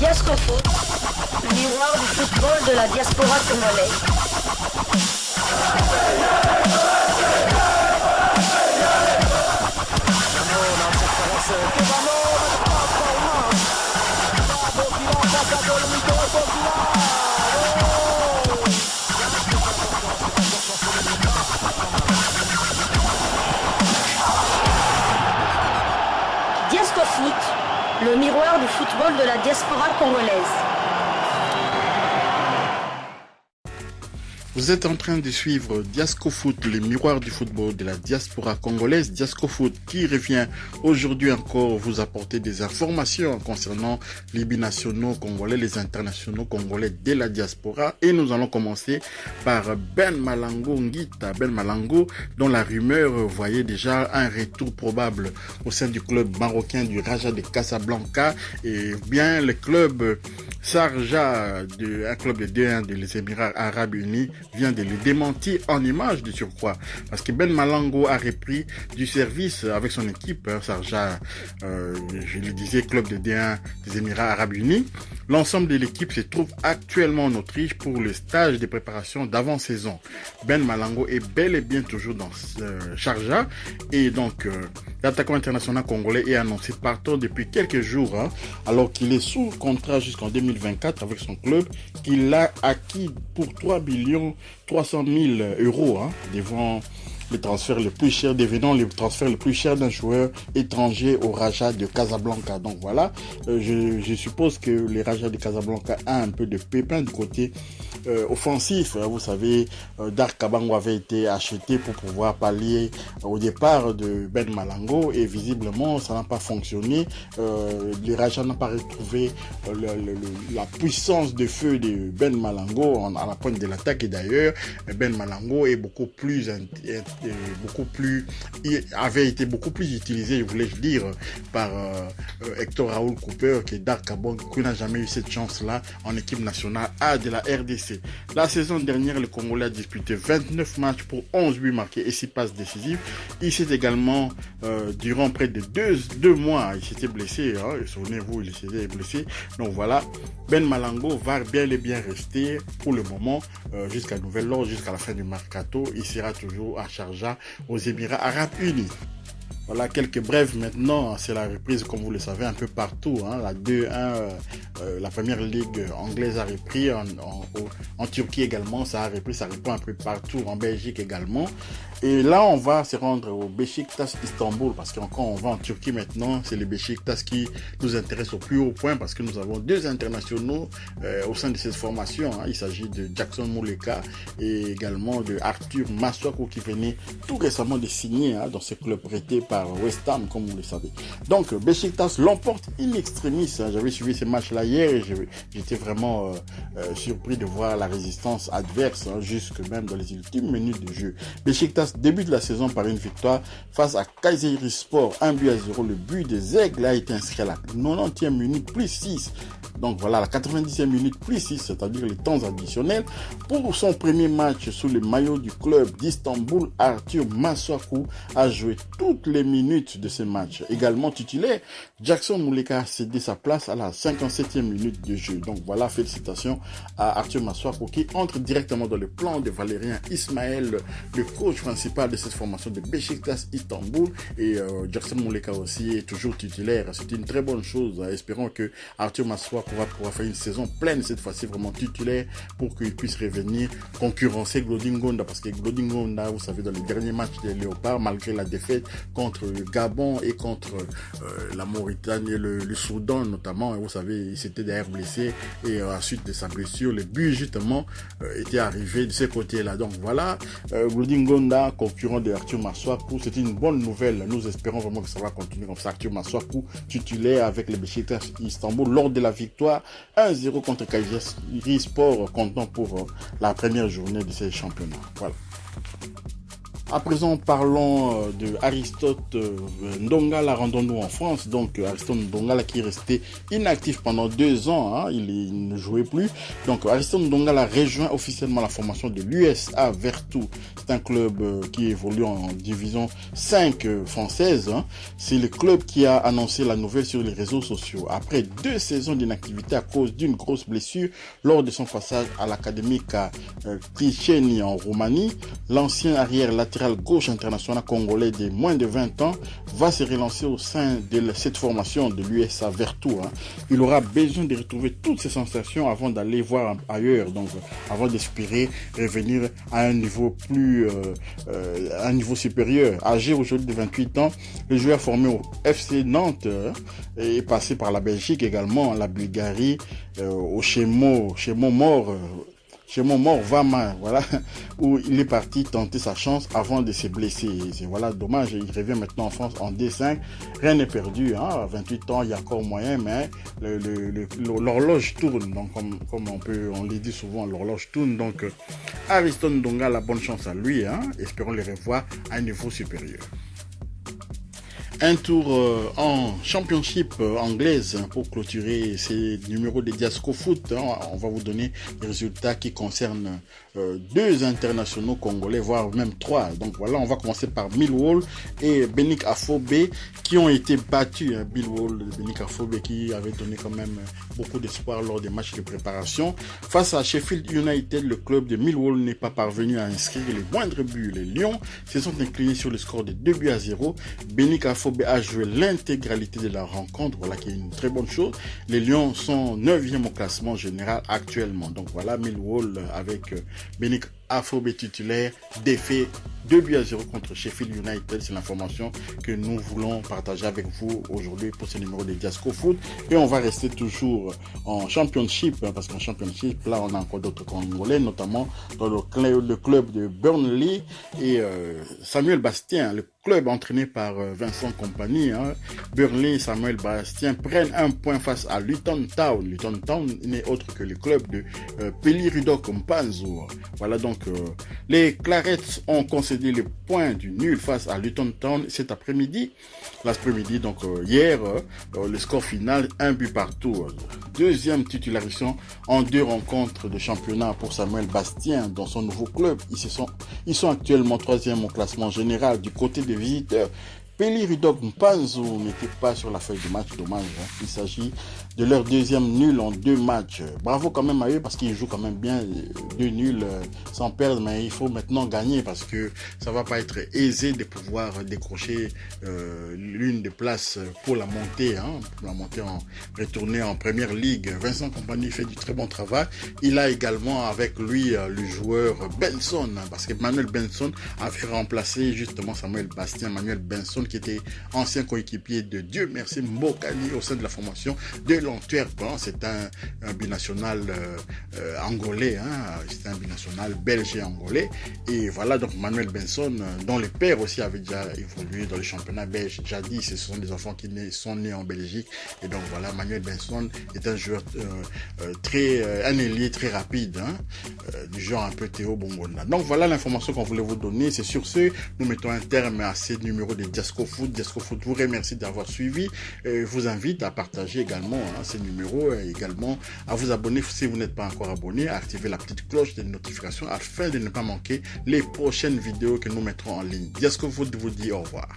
Diascofoot, le miroir du football de la diaspora congolaise. Diascofoot, le miroir du football de la diaspora congolaise. Vous êtes en train de suivre Diascofoot, le miroir du football de la diaspora congolaise. Diascofoot qui revient aujourd'hui encore vous apporter des informations concernant les binationaux congolais, les internationaux congolais de la diaspora. Et nous allons commencer par Ben Malango Ngita. Ben Malango, dont la rumeur voyait déjà un retour probable au sein du club marocain du Raja de Casablanca. Et bien le club Sharjah, un club de D1 des Émirats Arabes Unis, vient de le démentir en image de surcroît. Parce que Ben Malango a repris du service avec son équipe, Sharjah, je le disais, club de D1 des Émirats Arabes Unis. L'ensemble de l'équipe se trouve actuellement en Autriche pour le stage de préparation d'avant-saison. Ben Malango est bel et bien toujours dans Sharjah. Et donc, l'attaquant international congolais est annoncé partant depuis quelques jours, alors qu'il est sous contrat jusqu'en 2024 avec son club, qu'il a acquis pour 3 000 euros, devant le transfert le plus cher, devenant le transfert le plus cher d'un joueur étranger au Raja de Casablanca. Donc voilà, je suppose que les Raja de Casablanca a un peu de pépin du côté offensif. Vous savez, Dark Kabango avait été acheté pour pouvoir pallier au départ de Ben Malango et visiblement ça n'a pas fonctionné. Les Raja n'ont pas retrouvé la puissance de feu de Ben Malango à la pointe de l'attaque, et d'ailleurs Ben Malango est avait été beaucoup plus utilisé, je voulais dire, par Hector Raoul Cooper que Dark Kabango, qui n'a jamais eu cette chance-là en équipe nationale A de la RDC. La saison dernière, le Congolais a disputé 29 matchs pour 11 buts marqués et 6 passes décisives. Il s'est également, durant près de deux mois, il s'était blessé, souvenez-vous, il s'était blessé. Donc voilà, Ben Malango va bien et bien rester pour le moment, jusqu'à nouvel ordre, jusqu'à la fin du mercato. Il sera toujours à Sharjah aux Émirats Arabes Unis. Voilà, quelques brèves maintenant, c'est la reprise comme vous le savez un peu partout, la 2-1, la première ligue anglaise a repris, en Turquie également ça a repris, ça reprend un peu partout, en Belgique également. Et là on va se rendre au Beşiktaş Istanbul, parce qu'encore on va en Turquie maintenant, c'est le Beşiktaş qui nous intéresse au plus haut point, parce que nous avons deux internationaux au sein de cette formation, il s'agit de Jackson Muleka et également de Arthur Masuaku qui venait tout récemment de signer dans ce club prêté par West Ham, comme vous le savez. Donc Beşiktaş l'emporte in extremis. J'avais suivi ce match-là hier et j'étais vraiment surpris de voir la résistance adverse, jusque même dans les ultimes minutes de jeu. Beşiktaş débute la saison par une victoire face à Kayserispor, 1-0. Le but des Aigles a été inscrit à la 90e minute plus 6. Donc voilà, la 90e minute plus 6, c'est-à-dire les temps additionnels. Pour son premier match sous le maillot du club d'Istanbul, Arthur Masuaku a joué toutes les minutes de ce match. Également titulaire, Jackson Muleka a cédé sa place à la 57e minute de jeu. Donc voilà, félicitations à Arthur Masuaku qui entre directement dans le plan de Valérien Ismaël, le coach principal de cette formation de Beşiktaş Istanbul. Et Jackson Muleka aussi est toujours titulaire. C'est une très bonne chose. Espérons que Arthur Masuaku pourra faire une saison pleine, cette fois-ci vraiment titulaire, pour qu'il puisse revenir concurrencer Glodingonda, parce que Glodingonda, vous savez, dans les derniers matchs des Léopards, malgré la défaite contre le Gabon et contre la Mauritanie et le Soudan notamment, vous savez, il s'était d'ailleurs blessé et à suite de sa blessure, le but justement était arrivé de ce côté-là. Donc voilà, Glodingonda, concurrent de Arthur Masuaku, c'est une bonne nouvelle. Nous espérons vraiment que ça va continuer comme ça. Arthur Masuaku titulaire avec le Beşiktaş Istanbul lors de la victoire 1-0 contre Kayserispor, comptant pour la première journée de ces championnats. Voilà. À présent, parlons de Aristote Ndongala. Rendons-nous en France. Donc, Aristote Ndongala qui est resté inactif pendant 2 ans. Hein, il ne jouait plus. Donc, Aristote Ndongala rejoint officiellement la formation de l'USA Vertou. C'est un club qui évolue en division 5 française. Hein. C'est le club qui a annoncé la nouvelle sur les réseaux sociaux. Après 2 saisons d'inactivité à cause d'une grosse blessure lors de son passage à l'Académica Ticeni en Roumanie, l'ancien arrière latéral gauche international congolais de moins de 20 ans va se relancer au sein de cette formation de l'USA Vertou. Hein. Il aura besoin de retrouver toutes ses sensations avant d'aller voir ailleurs, donc avant d'espérer revenir à un niveau un niveau supérieur. Âgé aujourd'hui de 28 ans, le joueur formé au FC Nantes est passé par la Belgique également, la Bulgarie, au Chemo Mort Vama, voilà, où il est parti tenter sa chance avant de se blesser. C'est voilà, dommage, il revient maintenant en France en D5. Rien n'est perdu, hein. À 28 ans, il y a encore moyen, mais l'horloge tourne. Donc, comme on le dit souvent, l'horloge tourne. Donc, Aristote Ndongala, la bonne chance à lui, hein. Espérons le revoir à un niveau supérieur. Un tour en championship anglaise pour clôturer ces numéros de Diasco Foot. On va vous donner les résultats qui concernent 2 internationaux congolais, voire même 3. Donc voilà, on va commencer par Millwall et Benik Afobe qui ont été battus. Millwall, Benik Afobe qui avait donné quand même beaucoup d'espoir lors des matchs de préparation. Face à Sheffield United, le club de Millwall n'est pas parvenu à inscrire les moindres buts. Les Lions se sont inclinés sur le score de 2-0. Benik Afobe a joué l'intégralité de la rencontre, voilà qui est une très bonne chose. Les Lions sont 9e au classement général actuellement. Donc voilà, Millwall avec Benik Afobe titulaire, défait 2-0 contre Sheffield United. C'est l'information que nous voulons partager avec vous aujourd'hui pour ce numéro de Diasco Foot. Et on va rester toujours en championship, parce qu'en championship, là, on a encore d'autres Congolais, notamment dans le club de Burnley et Samuel Bastien, le club entraîné par Vincent Kompany. Hein. Burnley et Samuel Bastien prennent un point face à Luton Town. Luton Town n'est autre que le club de Peli Rudok Mpanzu. Voilà donc les Clarets ont concédé le point du nul face à Luton Town cet après-midi. L'après-midi, donc hier, le score final, 1 but partout. Deuxième titularisation en 2 rencontres de championnat pour Samuel Bastien dans son nouveau club. Ils sont actuellement 3e au classement général. Du côté des visiteurs, Peli Rudok Mpanzu n'était pas sur la feuille de match, dommage. Hein. Il s'agit de leur 2e nul en 2 matchs. Bravo quand même à eux parce qu'ils jouent quand même bien 2 nuls sans perdre, mais il faut maintenant gagner parce que ça va pas être aisé de pouvoir décrocher l'une des places pour la montée, hein, pour la montée retourner en première ligue. Vincent Kompany fait du très bon travail. Il a également avec lui le joueur Benson, parce que Manuel Benson avait remplacé justement Samuel Bastien. Manuel Benson qui était ancien coéquipier de Dieu merci Mbokani au sein de la formation de l'Antwerp. C'est un binational angolais, hein, c'est un binational belge et angolais. Et voilà donc Manuel Benson, dont les pères aussi avaient déjà évolué dans le championnat belge. Jadis, ce sont des enfants qui sont nés en Belgique. Et donc voilà, Manuel Benson est un joueur un ailier très rapide, hein, du genre un peu Théo Bongonda. Donc voilà l'information qu'on voulait vous donner. C'est sur ce, nous mettons un terme à ces numéros de Diasco Foot. Diasco Foot vous remercie d'avoir suivi. Vous invite à partager également ces numéros et également à vous abonner si vous n'êtes pas encore abonné, à activer la petite cloche de notification afin de ne pas manquer les prochaines vidéos que nous mettrons en ligne. Diasco Foot vous dit au revoir.